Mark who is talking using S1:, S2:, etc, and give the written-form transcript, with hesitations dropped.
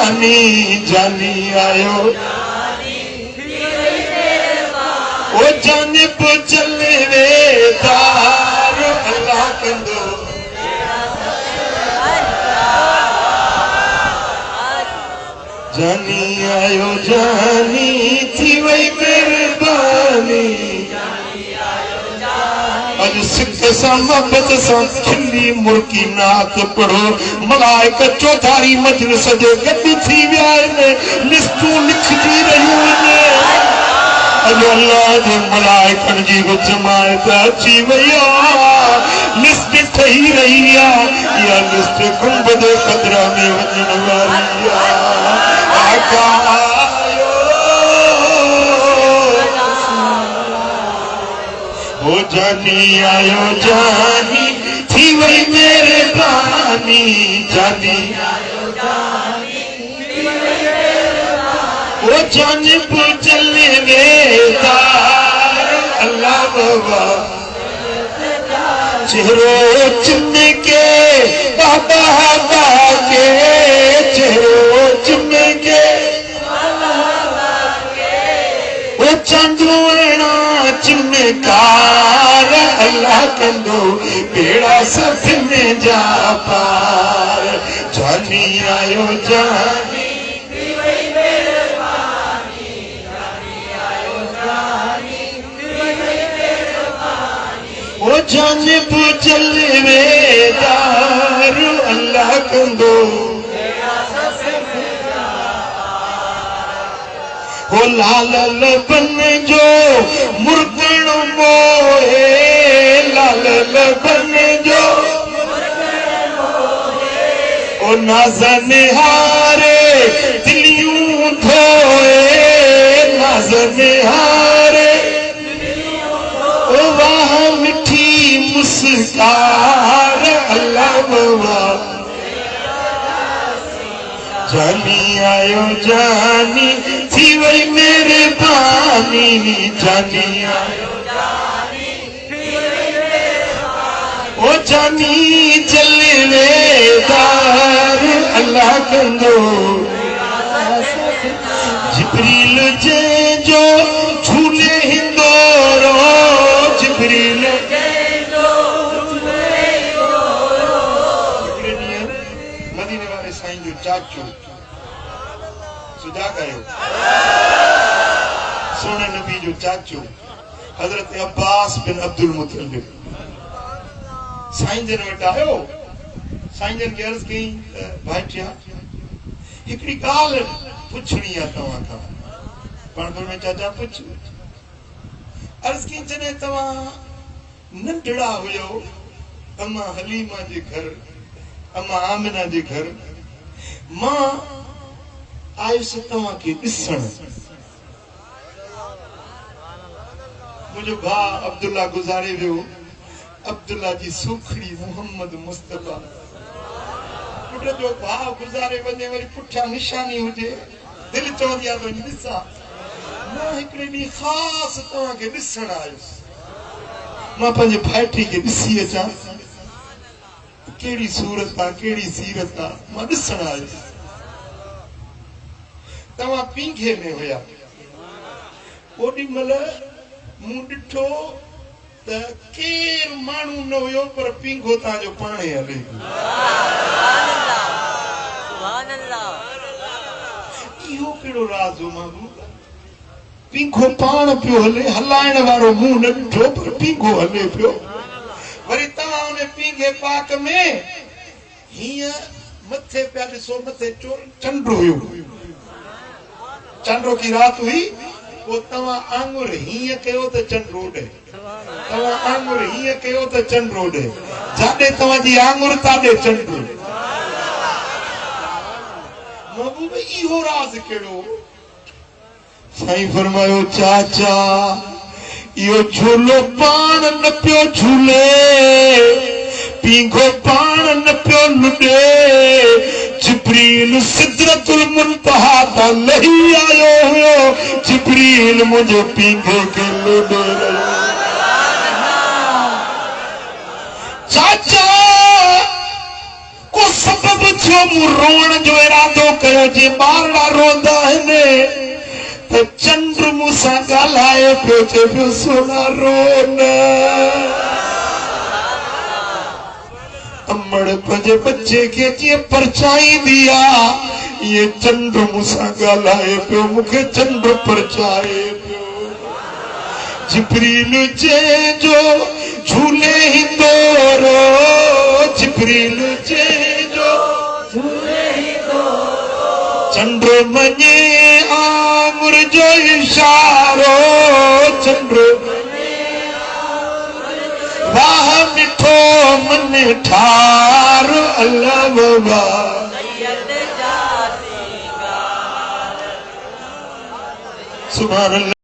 S1: जानी जानी आयो ओ जाने पो चले वे दार अल्लाह कंदो जानी आयो जानी थी वही मेहरबानी अज सिख सा मोहब्बत सा खिली मुर्की नात पढ़ो मलाइक चौधारी मजलिस जो गड्डी थी विया ने लिस्टू लिखती रहियूं ने अज अल्लाह जे मलाइकन जी जमायत अची वई लिस्ट ठही रही या लिस्ट गुंबद कदरा में वजन वाली आका ओ जानी आयो जानी थी वही मेरे बानी जानी आयो जानी थी वही मेरे बानी ओ जानी पो चले वेदार अल्लाह बाबा चेहरो चुम के बाबा के चेहरो चुम के ओ चंद्रोना चमकार अल्लाह कंदो बेड़ा सब में जा पार जानी आयो जानी ओ जाने पो चले वेदार अल्लाह कंदो ओ लाल बन जो मुर्गण मोहे लाल बन जो ओ नाज़न हारे दिलियूं धोए नाज़न हारे ओ वाह मिठी मुस्कार अल्लाह बाबा जानी आयो जानी थी वही मेरे बानी जानी आयो जानी थी वही मेरे बानी ओ जानी चले वेदार अल्लाह कंदो जिब्रील जे जो झूले हिंदोरो जिब्रील मदीने वाले साईं जो चाचू सुजा कयो सोने नबी जो चाचू हजरत अब्बास बिन अब्दुल मुतलिब साईं जन वटि आयो साईं जन खे अर्ज़ कई भाईटिया हिकिड़ी ॻाल्हि पुछणी आहे तव्हां खां पाण में चाचा पुछ अर्ज़ कई जॾहिं तव्हां नंढड़ा हुयो अम्मा हलीमा जे घर अम्मा आमिना जे घर मां आयुसि तव्हां खे ॾिसण मुंहिंजो भाउ अब्दुल्ला गुज़ारे वियो अब्दुल्ला जी सुखड़ी मोहम्मद मुस्तफा पुट जो भाउ गुज़ारे वञे वरी पुठियां निशानी हुजे दिलि चवंदी आहे वञी ॾिसां मां हिकिड़े ॾींहुं ख़ासि तव्हांखे ॾिसण आयुसि मां पंहिंजे भाइटी खे ॾिसी अचां कहिड़ी सूरत आहे कहिड़ी सीरत आहे मां ॾिसण आयुसि तव्हां पींघे में हुया ओॾी महिल मूं ॾिठो त केरु माण्हू न हुयो पर पींघो तव्हांजो पाणे हले इहो कहिड़ो राज़ हो महबूब पींघो पाण पियो हले हलाइण वारो मूं न ॾिठो पर पींघो हले पियो वरी तव्हां उन पींघे पाक में हीअं मथे पिया ॾिसो मथे चंड हुयो चंड की रात हुई वो तव्हां आंगुर हीअं कयो त चंड उॾे तव्हां आंगुर हीअं कयो त चंड उॾे जाॾे तव्हांजी आंगुर ताॾे चंड महबूब इहो राज़ कहिड़ो साईं फरमायो चाचा इहो झूलो पाण न पियो झूले पींघो पाण न पियो लुॾे जिब्रील सिदरतुल मुंतहा तां लही आयो हुयो जिब्रील मुंहिंजे पींघे खे लुॾे रहियो चाचा को सबब थियो मु रोण जो इरादो कयो जे ॿारड़ा रोंदा आहिनि त चंड मूंसां ॻाल्हाए पियो चए पियो सोना रो न अमड़ पंहिंजे बच्चे खे जीअं परचाईंदी आहे ये चंड मूंसां ॻाल्हाए पियो मूंखे चंड परचाए पियो जिब्रील जंहिंजो झूले हिंदोरो जिब्रील जंहिंजो झूले हिंदोरो चंड मञे आंगुर जो इशारो चंड वाह मिठो मन ठार अल्लाह बाबा सुभान अल्लाह।